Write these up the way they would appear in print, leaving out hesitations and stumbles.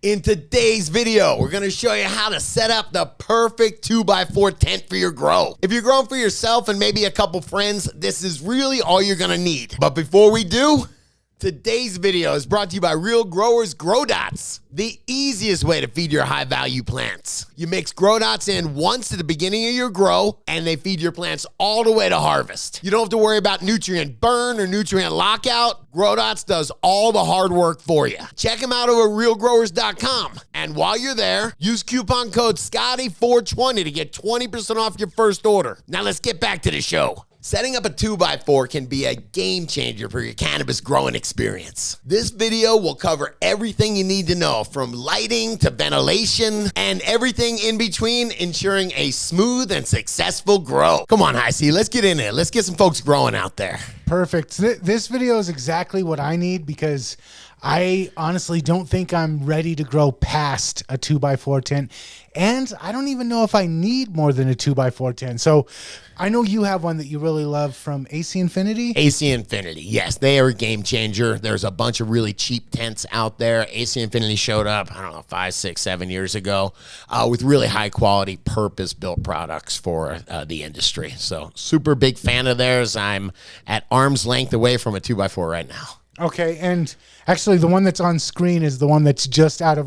In today's video, we're gonna show you how to set up the perfect 2x4 tent for your grow. If you're growing for yourself and maybe a couple friends, this is really all you're gonna need. But before we do, today's video is brought to you by Real Growers Grow Dots, the easiest way to feed your high-value plants. You mix grow dots in once at the beginning of your grow, and they feed your plants all the way to harvest. You don't have to worry about nutrient burn or nutrient lockout. Grow Dots does all the hard work for you. Check them out over at realgrowers.com. And while you're there, use coupon code Scotty420 to get 20% off your first order. Now let's get back to the show. Setting up a 2x4 can be a game changer for your cannabis growing experience. This video will cover everything you need to know, from lighting to ventilation and everything in between, ensuring a smooth and successful grow. Come on, High C, let's get in there. Let's get some folks growing out there. Perfect. This video is exactly what I need because I honestly don't think I'm ready to grow past a 2x4 tent. And I don't even know if I need more than a 2x4 tent. So I know you have one that you really love from AC Infinity. AC Infinity, yes, they are a game changer. There's a bunch of really cheap tents out there. AC Infinity showed up, I don't know, 5, 6, 7 years ago with really high quality purpose-built products for the industry. So super big fan of theirs. I'm at arm's length away from a 2x4 right now. Okay, and actually the one that's on screen is the one that's just out of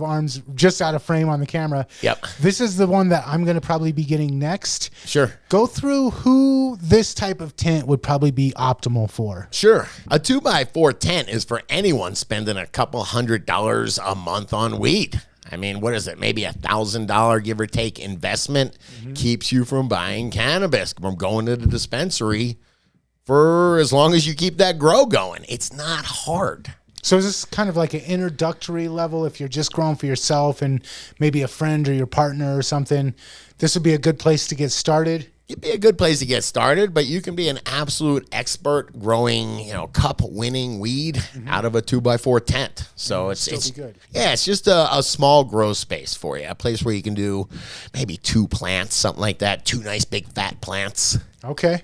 frame on the camera. Yep. This is the one that I'm going to probably be getting next. Sure. Go through who this type of tent would probably be optimal for. Sure. A 2x4 tent is for anyone spending a couple $100 a month on weed. I mean, what is it? Maybe $1,000 give or take investment keeps you from buying cannabis, from going to the dispensary for as long as you keep that grow going. It's not hard. So is this kind of like an introductory level if you're just growing for yourself and maybe a friend or your partner or something? This would be a good place to get started? It'd be a good place to get started, but you can be an absolute expert growing, cup-winning weed out of a 2x4 tent. So it's good. Yeah, it's just a small grow space for you, a place where you can do maybe 2 plants, something like that, 2 nice big fat plants. Okay.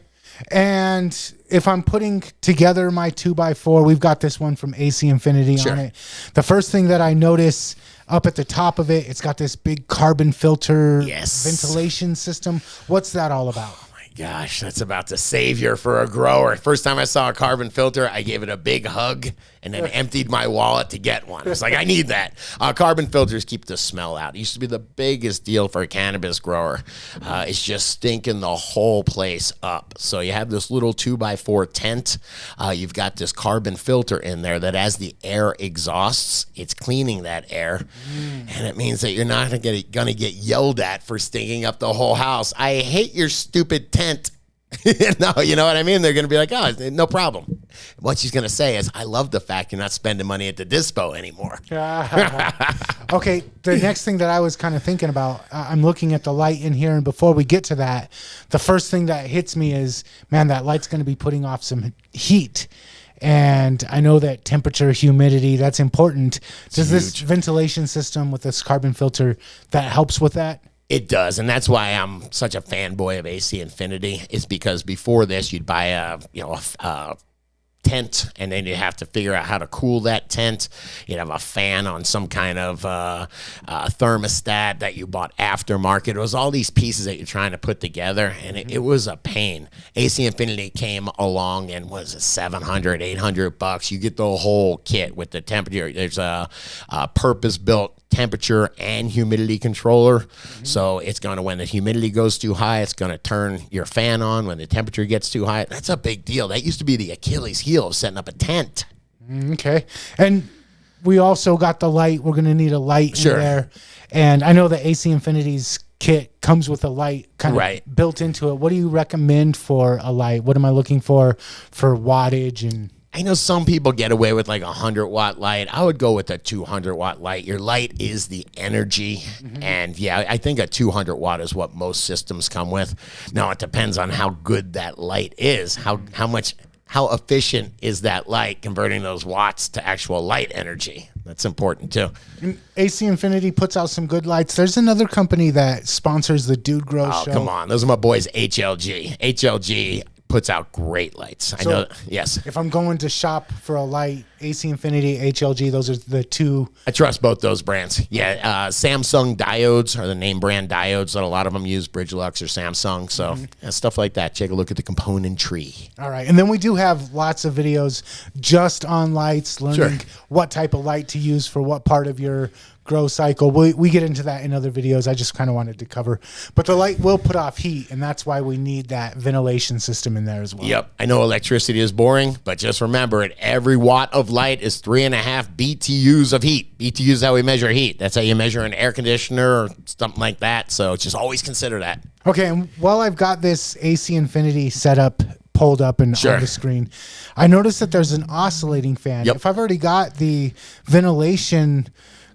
And if I'm putting together my 2x4, we've got this one from AC Infinity on it. The first thing that I notice up at the top of it, it's got this big carbon filter ventilation system. What's that all about? Gosh, that's about the savior for a grower. First time I saw a carbon filter, I gave it a big hug and then emptied my wallet to get one. I was like, I need that. Carbon filters keep the smell out. It used to be the biggest deal for a cannabis grower. It's just stinking the whole place up. So you have this little 2x4 tent. You've got this carbon filter in there that as the air exhausts, it's cleaning that air. And it means that you're not gonna get yelled at for stinking up the whole house. I hate your stupid tent. No, you know what I mean? They're going to be like, oh, no problem. What she's going to say is, I love the fact you're not spending money at the dispo anymore. Okay, the next thing that I was kind of thinking about, I'm looking at the light in here, and before we get to that, the first thing that hits me is, man, that light's going to be putting off some heat. And I know that temperature, humidity, that's important. Does this ventilation system with this carbon filter, that helps with that? It does, and that's why I'm such a fanboy of AC Infinity, is because before this, you'd buy a tent, and then you'd have to figure out how to cool that tent. You'd have a fan on some kind of thermostat that you bought aftermarket. It was all these pieces that you're trying to put together, and it was a pain. AC Infinity came along and was $700, $800. You get the whole kit with the temperature. There's a purpose-built temperature and humidity controller. So it's going to, when the humidity goes too high, it's going to turn your fan on. When the temperature gets too high, that's a big deal. That used to be the Achilles heel of setting up a tent. Okay. And we also got the light. We're going to need a light in there. And I know the AC Infinity's kit comes with a light kind of built into it. What do you recommend for a light? What am I looking for wattage? And I know some people get away with like a 100-watt light. I would go with a 200-watt light. Your light is the energy. And yeah, I think a 200-watt is what most systems come with. Now, it depends on how good that light is. How efficient is that light, converting those watts to actual light energy? That's important too. AC Infinity puts out some good lights. There's another company that sponsors the Dude Grow show. Oh, come on. Those are my boys, HLG. HLG puts out great lights. I So, know. Yes. If I'm going to shop for a light, AC Infinity, HLG, those are the two. I trust both those brands. Yeah, Samsung diodes are the name brand diodes that a lot of them use, Bridgelux or Samsung. So yeah, stuff like that. Take a look at the component tree. All right. And then we do have lots of videos just on lights, learning what type of light to use for what part of your grow cycle. We get into that in other videos. I just kind of wanted to cover. But the light will put off heat, and that's why we need that ventilation system in there as well. Yep. I know electricity is boring, but just remember it. Every watt of light is 3.5 BTUs of heat. BTUs is how we measure heat. That's how you measure an air conditioner or something like that. So just always consider that. Okay. And while I've got this AC Infinity set up, pulled up and on the screen, I noticed that there's an oscillating fan. Yep. If I've already got the ventilation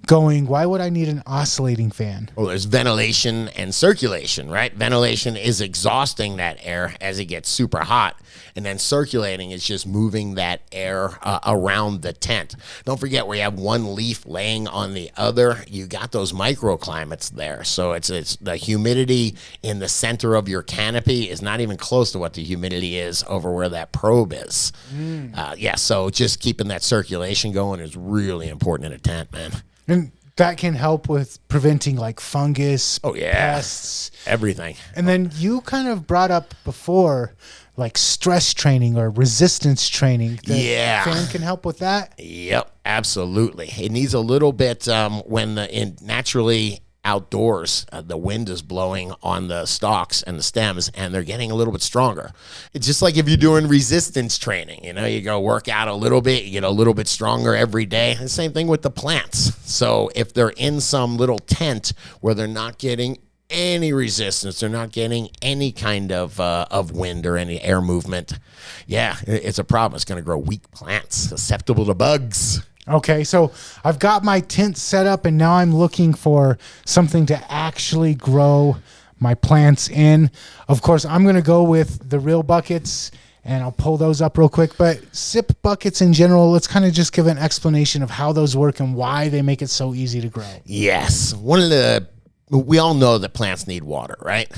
going, why would I need an oscillating fan? Well, there's ventilation and circulation, right? Ventilation is exhausting that air as it gets super hot, and then circulating is just moving that air around the tent. Don't forget, where you have one leaf laying on the other, you got those microclimates there. So it's the humidity in the center of your canopy is not even close to what the humidity is over where that probe is. Yeah, so just keeping that circulation going is really important in a tent, man. And that can help with preventing like fungus, pests, everything. And then you kind of brought up before like stress training or resistance training. The fan can help with that. Yep, absolutely. It needs a little bit when naturally outdoors, the wind is blowing on the stalks and the stems, and they're getting a little bit stronger. It's just like if you're doing resistance training, you go work out a little bit, you get a little bit stronger every day. The same thing with the plants. So if they're in some little tent where they're not getting any resistance, they're not getting any kind of wind or any air movement, it's a problem. It's going to grow weak plants, susceptible to bugs. Okay, so I've got my tent set up, and now I'm looking for something to actually grow my plants in. Of course, I'm going to go with the real buckets, and I'll pull those up real quick. But SIP buckets in general, let's kind of just give an explanation of how those work and why they make it so easy to grow. Yes. We all know that plants need water, right?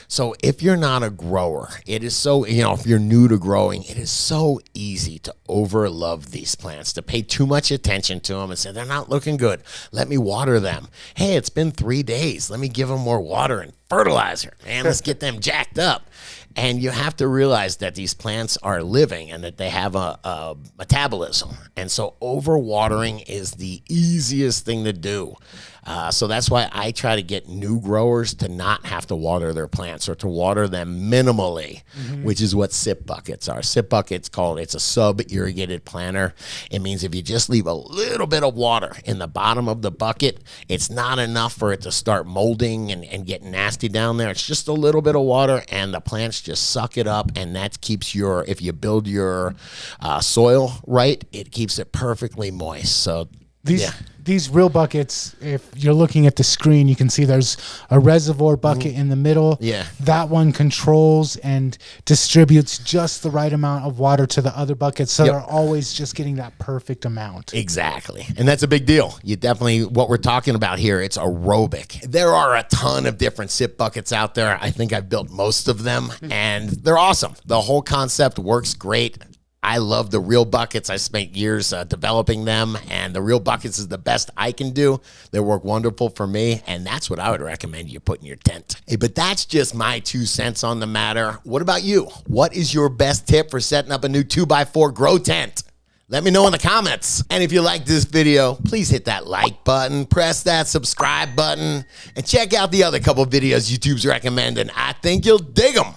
So if you're not a grower, it is so, if you're new to growing, it is so easy to overlove these plants, to pay too much attention to them and say, they're not looking good. Let me water them. Hey, it's been 3 days. Let me give them more water and fertilizer. Man, let's get them jacked up. And you have to realize that these plants are living and that they have a metabolism. And so overwatering is the easiest thing to do. So that's why I try to get new growers to not have to water their plants or to water them minimally, which is what SIP buckets are. SIP buckets it's a sub-irrigated planter. It means if you just leave a little bit of water in the bottom of the bucket, it's not enough for it to start molding and get nasty down there. It's just a little bit of water, and the plants just suck it up, and that keeps if you build your soil right, it keeps it perfectly moist. So These real buckets, if you're looking at the screen, you can see there's a reservoir bucket in the middle. Yeah. That one controls and distributes just the right amount of water to the other buckets, so they're always just getting that perfect amount. Exactly. And that's a big deal. What we're talking about here, it's aerobic. There are a ton of different SIP buckets out there. I think I've built most of them, and they're awesome. The whole concept works great. I love the real buckets. I spent years developing them, and the real buckets is the best I can do. They work wonderful for me, and that's what I would recommend you put in your tent. Hey, but that's just my 2 cents on the matter. What about you? What is your best tip for setting up a new 2x4 grow tent? Let me know in the comments. And if you like this video, please hit that like button, press that subscribe button, and check out the other couple videos YouTube's recommending. I think you'll dig them.